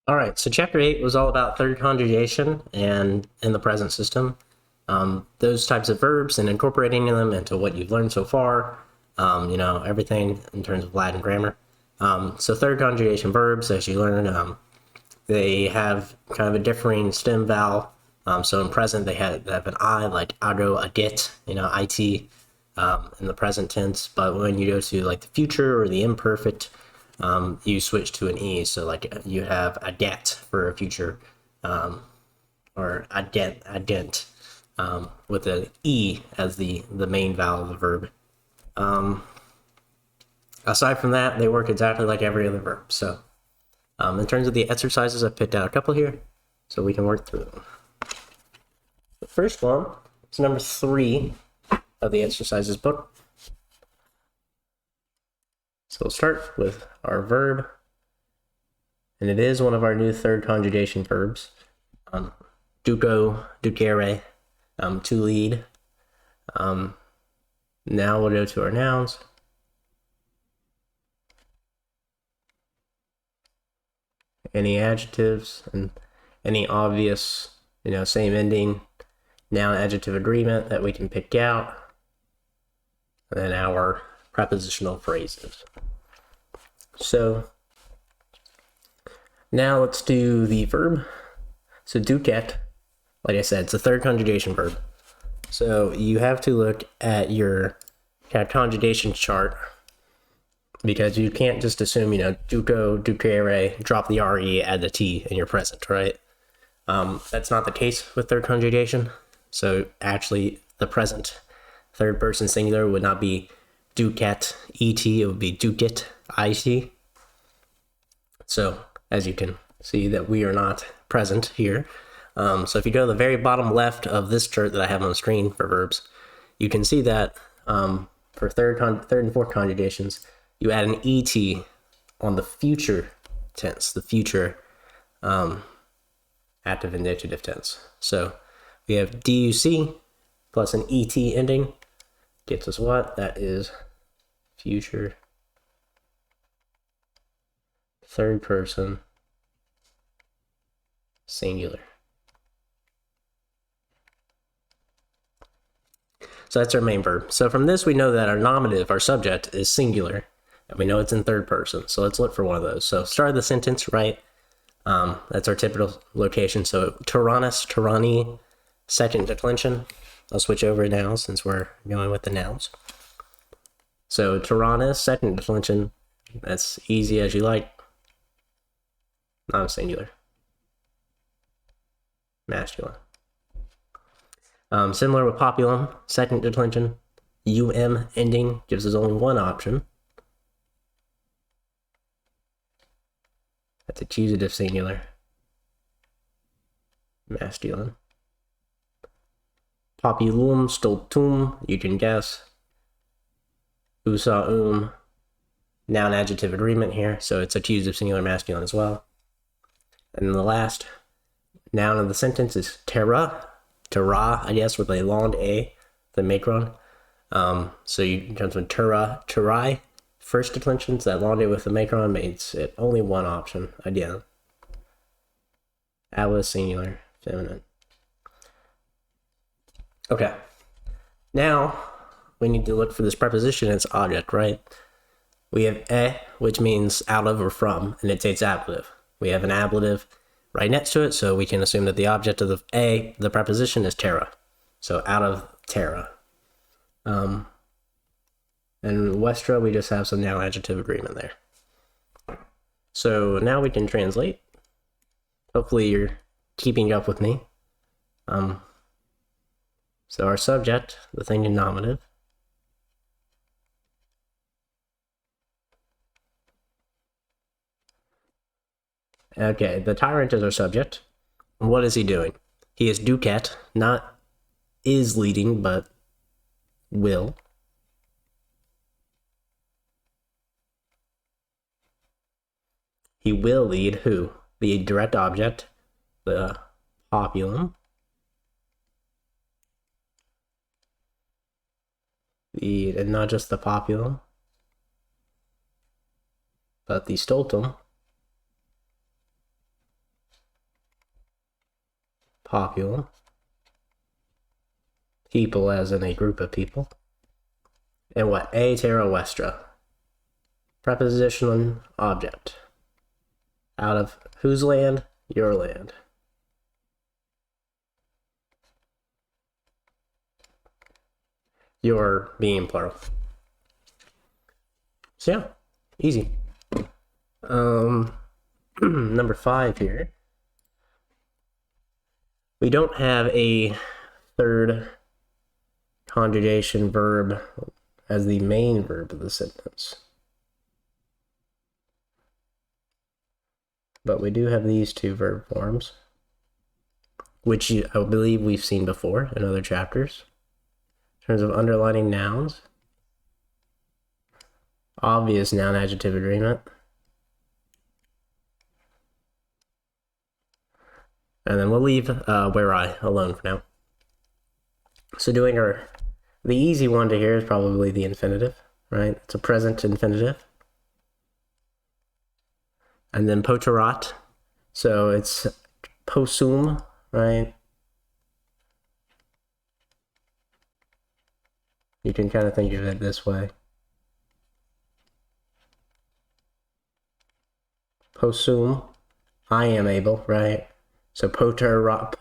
All right, so chapter 8 was all about third conjugation and in the present system. Those types of verbs and incorporating them into what you've learned so far, everything in terms of Latin grammar. So third conjugation verbs, as you learned, they have kind of a differing stem vowel. So in present, they have an I, like ago, agit, it, in the present tense. But when you go to like the future or the imperfect, you switch to an E. So like you have a get for a future, or a dent, with an E as the main vowel of the verb. Aside from that, they work exactly like every other verb. So in terms of the exercises, I've picked out a couple here so we can work through them. The first one is number 3 of the exercises book. So we'll start with our verb, and it is one of our new third conjugation verbs. Duco, ducere, to lead. Now we'll go to our nouns. Any adjectives and any obvious, same ending noun adjective agreement that we can pick out. And then our prepositional phrases. So now let's do the verb. So duquet, like I said, it's a third conjugation verb. So you have to look at your conjugation chart, because you can't just assume, duco, ducere, drop the re, add the t in your present, right? That's not the case with third conjugation. So actually, the present third person singular would not be duquet, et, it would be duquet, it. So as you can see that we are not present here. So if you go to the very bottom left of this chart that I have on the screen for verbs, you can see that for third and fourth conjugations, you add an et on the future tense, the future active indicative tense. So we have duc plus an et ending gets us what? That is future third person singular. So that's our main verb. So from this, we know that our nominative, our subject, is singular, and we know it's in third person. So let's look for one of those. So start of the sentence, right? That's our typical location. So Tyrannus, tyranny, second declension. I'll switch over now since we're going with the nouns. So Tyrannus, second declension. That's easy as you like. Non-singular. Masculine. Similar with populum, second declension, ending gives us only one option. That's accusative singular. Masculine. Populum, stultum, you can guess. Noun adjective agreement here, so it's accusative singular masculine as well. And then the last noun of the sentence is terra, I guess, with a long a, the macron. So you comes with terrai, first declension, so that long a with the macron makes it only one option again. Alice, singular, feminine. Okay. Now we need to look for this preposition, its object, right? We have which means out of or from, and it's its ablative. We have an ablative right next to it, so we can assume that the object of the preposition is terra. So out of terra. And Westra, we just have some noun adjective agreement there. So now we can translate. Hopefully you're keeping up with me. So our subject, the thing in nominative. Okay, the tyrant is our subject. And what is he doing? He is duquet, not is leading, but will. He will lead who? The direct object, the populum. And not just the populum, but the stultum. populum. People as in a group of people. And what? A terra vestra. Preposition object. Out of whose land? Your land. Your being plural. So yeah, easy. Number 5 here. We don't have a third conjugation verb as the main verb of the sentence. But we do have these two verb forms, which I believe we've seen before in other chapters. In terms of underlining nouns, obvious noun-adjective agreement, and then we'll leave where I alone for now. So doing the easy one to hear is probably the infinitive, right? It's a present infinitive. And then poterat, so it's possum, right? You can kind of think of it this way. Possum, I am able, right? So poterat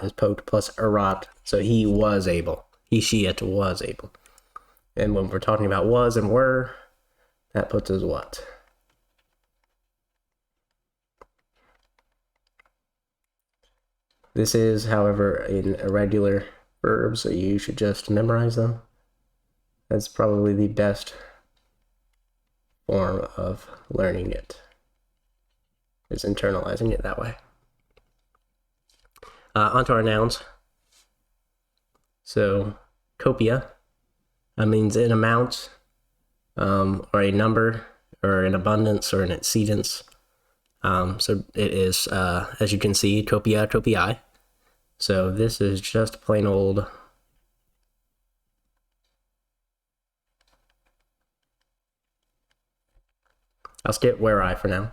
is pot plus erat, so he was able. He, she, it was able. And when we're talking about was and were, that puts us what? This is, however, an irregular verb, so you should just memorize them. That's probably the best form of learning it, is internalizing it that way. Onto our nouns. So, copia means an amount, or a number, or an abundance, or an exceedance. So it is, as you can see, copia, copiae. So this is just plain old I'll skip where I for now.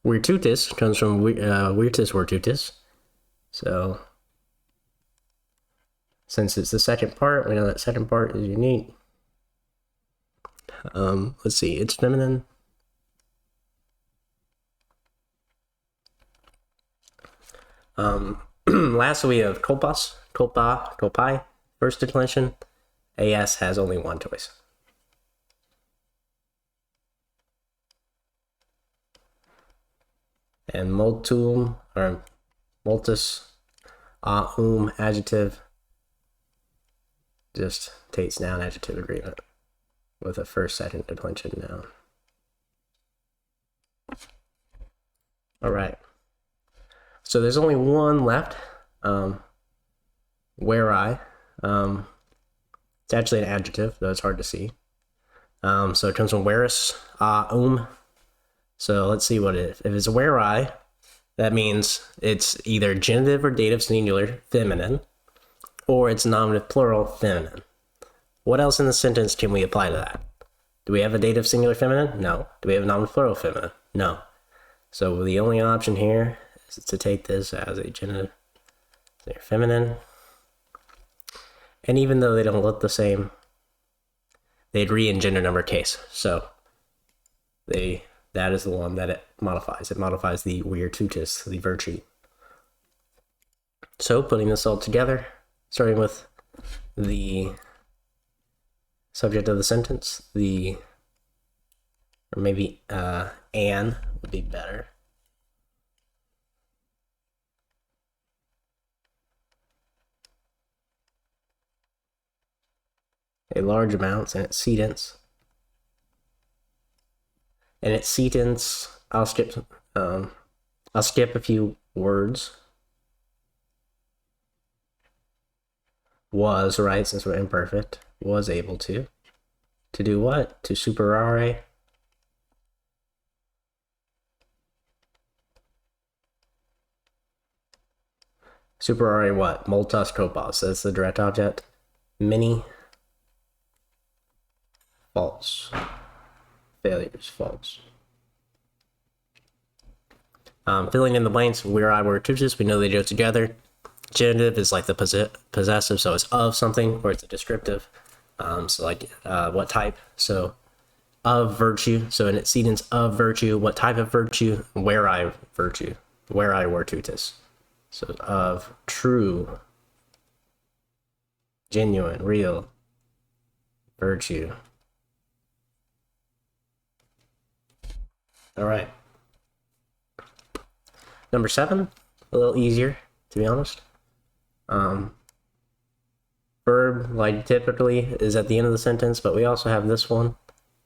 Virtutis comes from virtus virtutis. So since it's the second part, we know that second part is unique. Let's see, it's feminine. Last we have colpas, colpa, colpai, first declension. AS has only one choice. And multum, or multus, adjective, just takes noun adjective agreement with a first, second declension noun. All right. So there's only one left. Where I. It's actually an adjective, though it's hard to see. So it comes from whereas, So let's see what it is. If it's where I, that means it's either genitive or dative singular, feminine, or it's nominative plural, feminine. What else in the sentence can we apply to that? Do we have a dative singular feminine? No. Do we have a nominative plural feminine? No. So the only option here is to take this as a genitive feminine. And even though they don't look the same, they agree in gender number case. So that is the one that it modifies. It modifies the virtutis, the virtue. So putting this all together, starting with the subject of the sentence, or maybe an would be better. A large amounts and exceedance. And exceedance, I'll skip a few words. Was, right, since we're imperfect, was able to. To do what? To superare. Superare what? Multas copas. That's the direct object. Many. False. Failures, false. Filling in the blanks, where I were tutors, we know they go together. Genitive is like the possessive, so it's of something, or it's a descriptive. So like what type? So of virtue, so an antecedent of virtue. What type of virtue? Where I virtue, where I were tutus. So of true, genuine, real virtue. All right. Number 7, a little easier, to be honest. Verb, like typically, is at the end of the sentence, but we also have this one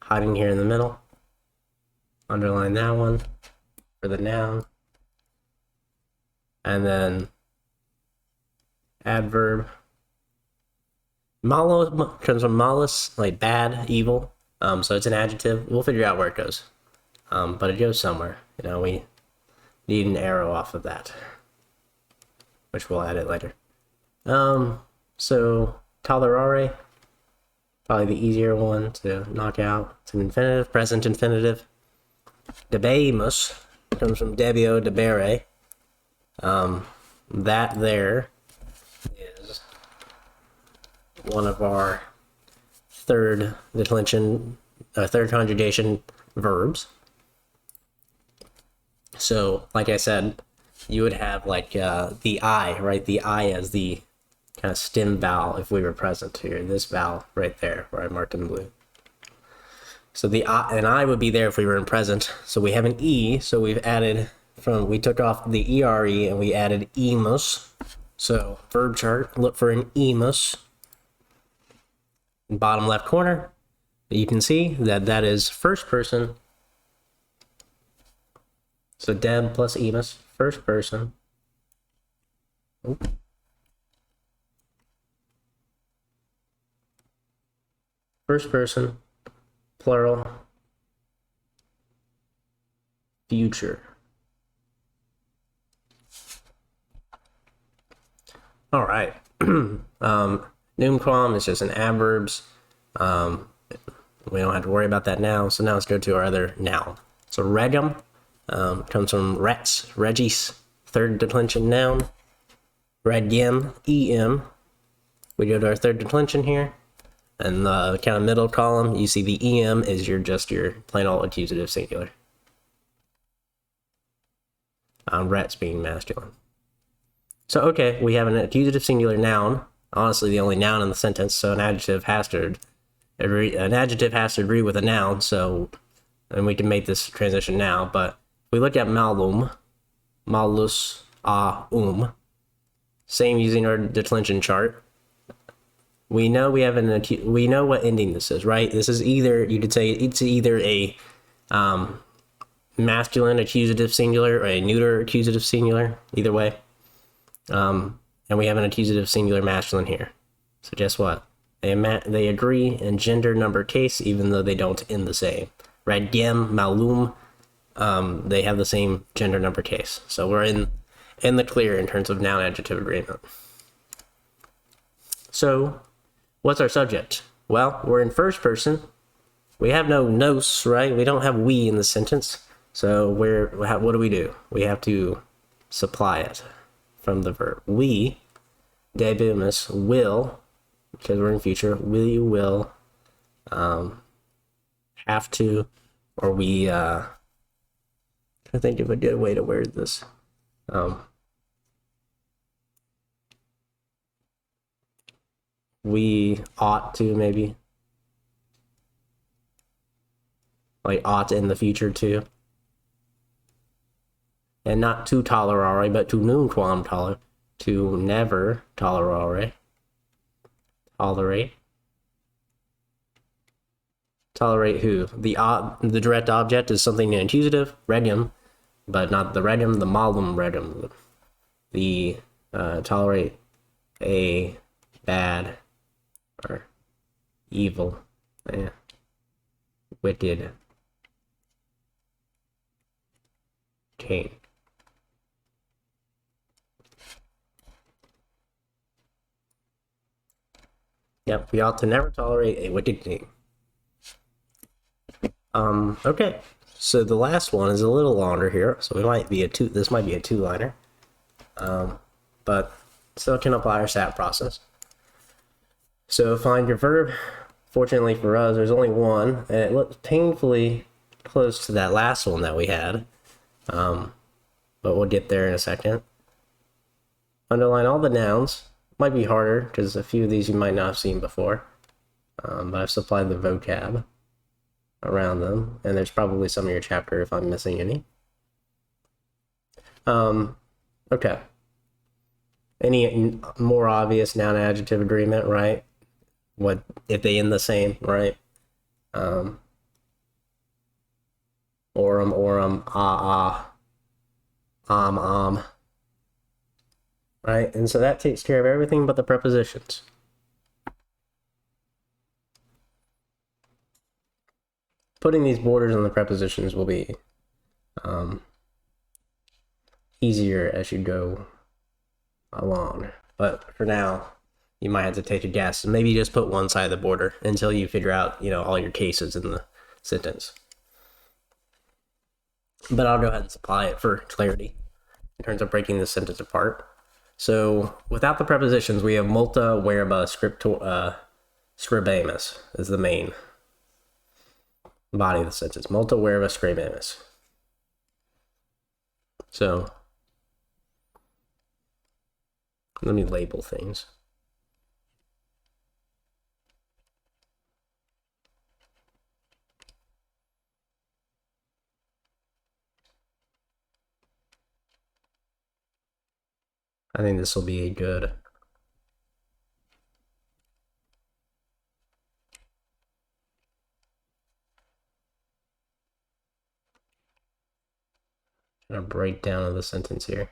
hiding here in the middle. Underline that one for the noun. And then adverb. Malo comes from malus, like bad, evil. So it's an adjective. We'll figure out where it goes. But it goes somewhere. You know, we need an arrow off of that, which we'll add it later. So tolerare, probably the easier one to knock out. It's an infinitive, present infinitive. Debemus comes from debio, debere. That there is one of our third declension, third conjugation verbs. So, like I said, you would have like the I, right? The I as the kind of stem vowel if we were present here. This vowel right there, where I marked in blue. So the I, and I would be there if we were in present. So we have an E, so we've added we took off the ERE and we added emus. So verb chart, look for an emus. Bottom left corner, you can see that that is first person. So Deb plus emus, first person. Oop. First person, plural, future. All right. Numquam is just an adverbs. We don't have to worry about that now. So now let's go to our other noun. So regum comes from res, regis, third declension noun. Regem, em. We go to our third declension here. And the kind of middle column, you see the em is your plain old accusative singular. Rets being masculine. So, okay, we have an accusative singular noun. Honestly, the only noun in the sentence, so an adjective has to agree with a noun, so, and we can make this transition now, but if we look at malum, malus, same using our declension chart, we know we have we know what ending this is, right? This is either, you could say it's either a masculine accusative singular or a neuter accusative singular, either way. And we have an accusative singular masculine here. So guess what? They agree in gender, number, case, even though they don't end the same. Regem, malum, they have the same gender, number, case. So we're in the clear in terms of noun adjective agreement. So what's our subject? Well, we're in first person. We have no nos, right? We don't have we in the sentence. So what do? We have to supply it from the verb. We, debimus, will, because we're in future, we will have to, or we, I think of a good way to word this. We ought to, maybe. Like ought in the future too. And not to tolerare, but to nunquam tolerare. To never tolerare. Tolerate. Tolerate who? The direct object is something accusative, regum, but not the regum, the malum regum. The tolerate a bad or evil, wicked king. Yep, we ought to never tolerate a wicked king. Okay, So the last one is a little longer here, so this might be a two-liner, but still can apply our SAT process. So find your verb. Fortunately for us, there's only one, and it looks painfully close to that last one that we had, but we'll get there in a second. Underline all the nouns. Might be harder because a few of these you might not have seen before, but I've supplied the vocab around them, and there's probably some in your chapter if I'm missing any. Okay. Any more obvious noun adjective agreement, right? What if they end the same, right? Orum, om, right? And so that takes care of everything but the prepositions. Putting these borders on the prepositions will be easier as you go along. But for now, you might have to take a guess. Maybe just put one side of the border until you figure out, all your cases in the sentence. But I'll go ahead and supply it for clarity in terms of breaking the sentence apart. So without the prepositions, we have multa, verba, scribamus is the main body of the sentence. Multa, verba, scribamus. So let me label things. I think this will be a good breakdown of the sentence here.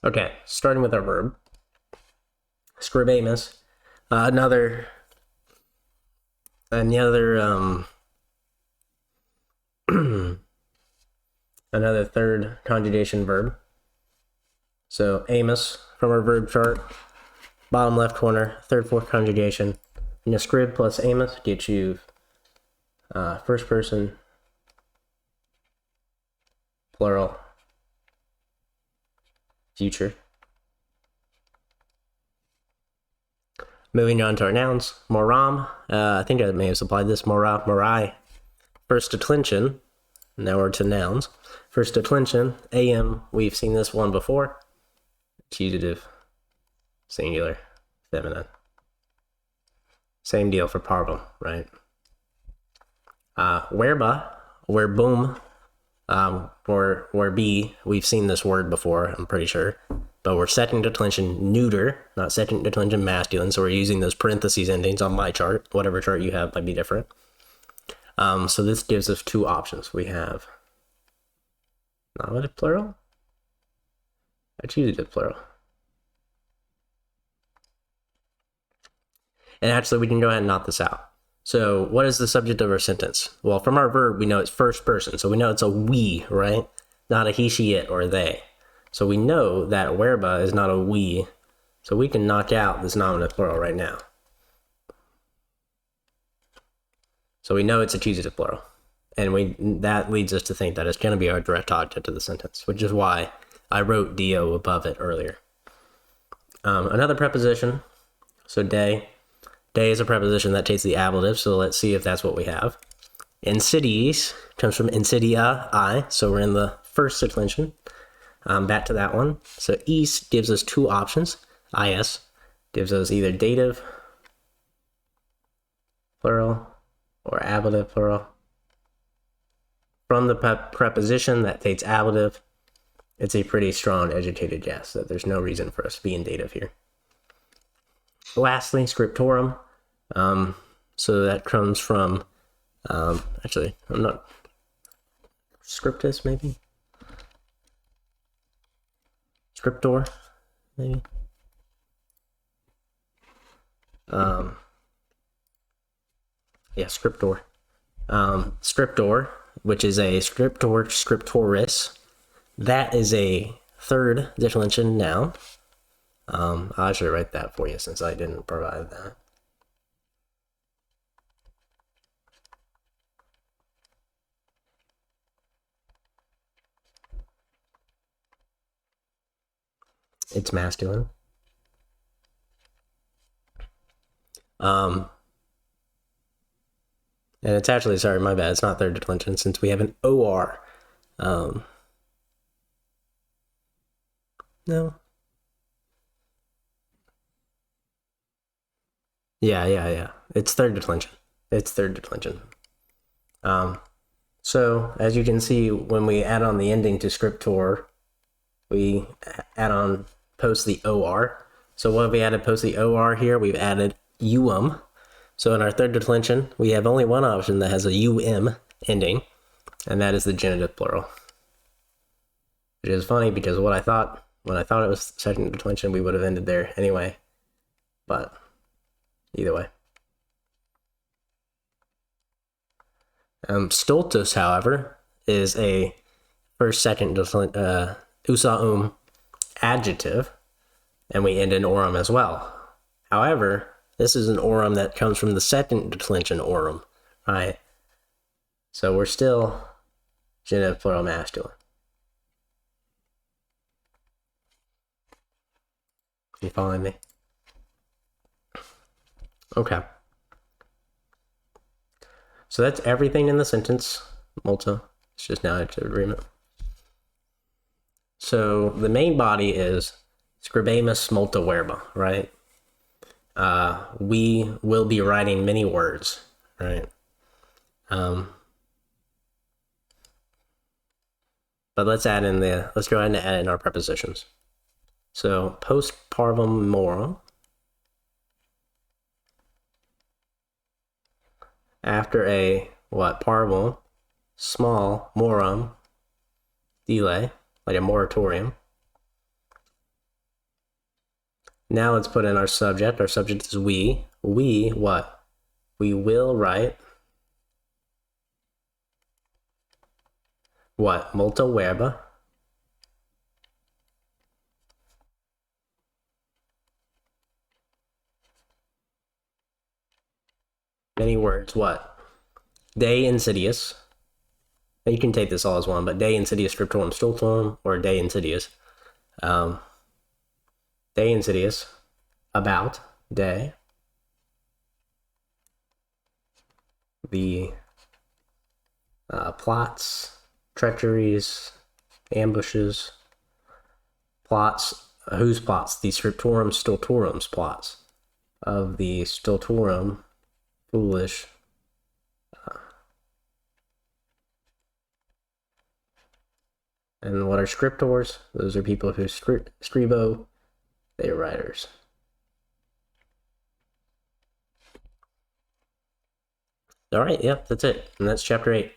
Okay, starting with our verb. Scribamus, another third conjugation verb. So amos from our verb chart, bottom left corner, third, fourth conjugation. Scrib plus amos gets you first person, plural, future. Moving on to our nouns, moram, I think I may have supplied this, mora, morai. First declension, now we're to nouns. First declension, am, we've seen this one before. Accusative, singular, feminine. Same deal for parvo, right? Verba, verbum, or be, we've seen this word before, I'm pretty sure. But we're second declension neuter, not second declension masculine, so we're using those parentheses endings on my chart. Whatever chart you have might be different. So this gives us two options. We have nominative plural, accusative plural. And actually, we can go ahead and knock this out. So what is the subject of our sentence? Well, from our verb, we know it's first person, so we know it's a we, right? Not a he, she, it, or they. So we know that verba is not a we, so we can knock out this nominative plural right now. So we know it's accusative plural, and that leads us to think that it's going to be our direct object of the sentence, which is why I wrote do above it earlier. Another preposition, so day. Day is a preposition that takes the ablative, so let's see if that's what we have. Insidious comes from insidia, I, so we're in the first declension. Back to that one. So is gives us two options. Is gives us either dative, plural, or ablative, plural. From the preposition that takes ablative, it's a pretty strong educated guess that there's no reason for us to be in dative here. Lastly, scriptorum. So that comes from, actually, I'm not, scriptus maybe? Scriptor, maybe? Scriptor. Scriptor, which is a scriptor, scriptoris, that is a third declension noun. I'll actually write that for you since I didn't provide that. It's masculine. And it's actually, sorry, my bad, it's not third declension since we have an OR. No. Yeah. It's third declension. It's third declension. So as you can see, when we add on the ending to scriptor, we add on post the OR. So what have we added post the OR here? We've added UM. So in our third declension, we have only one option that has a UM ending, and that is the genitive plural. Which is funny because when I thought it was second declension, we would have ended there anyway. But either way. Stultus, however, is a first, second usa adjective, and we end in orum as well. However, this is an orum that comes from the second declension orum, right? So we're still genitive plural masculine. You following me? Okay. So that's everything in the sentence. Multa. It's just now active agreement. So the main body is scribemus multa verba, right? We will be writing many words, right? But let's go ahead and add in our prepositions. So post parvum morum, after a parvum, small, morum, delay, like a moratorium. Now let's put in our subject. Our subject is we. We what? We will write what? Multa verba. Many words. What? De insidious. And you can take this all as one, but de insidious scriptorum stultorum, or de insidious. De insidious. About. De. The plots, treacheries, ambushes, plots. Whose plots? The scriptorum stultorum's plots. Of the stultorum, foolish. And what are scriptors? Those are people who scribo, they are writers. All right, yeah, that's it. And that's chapter 8.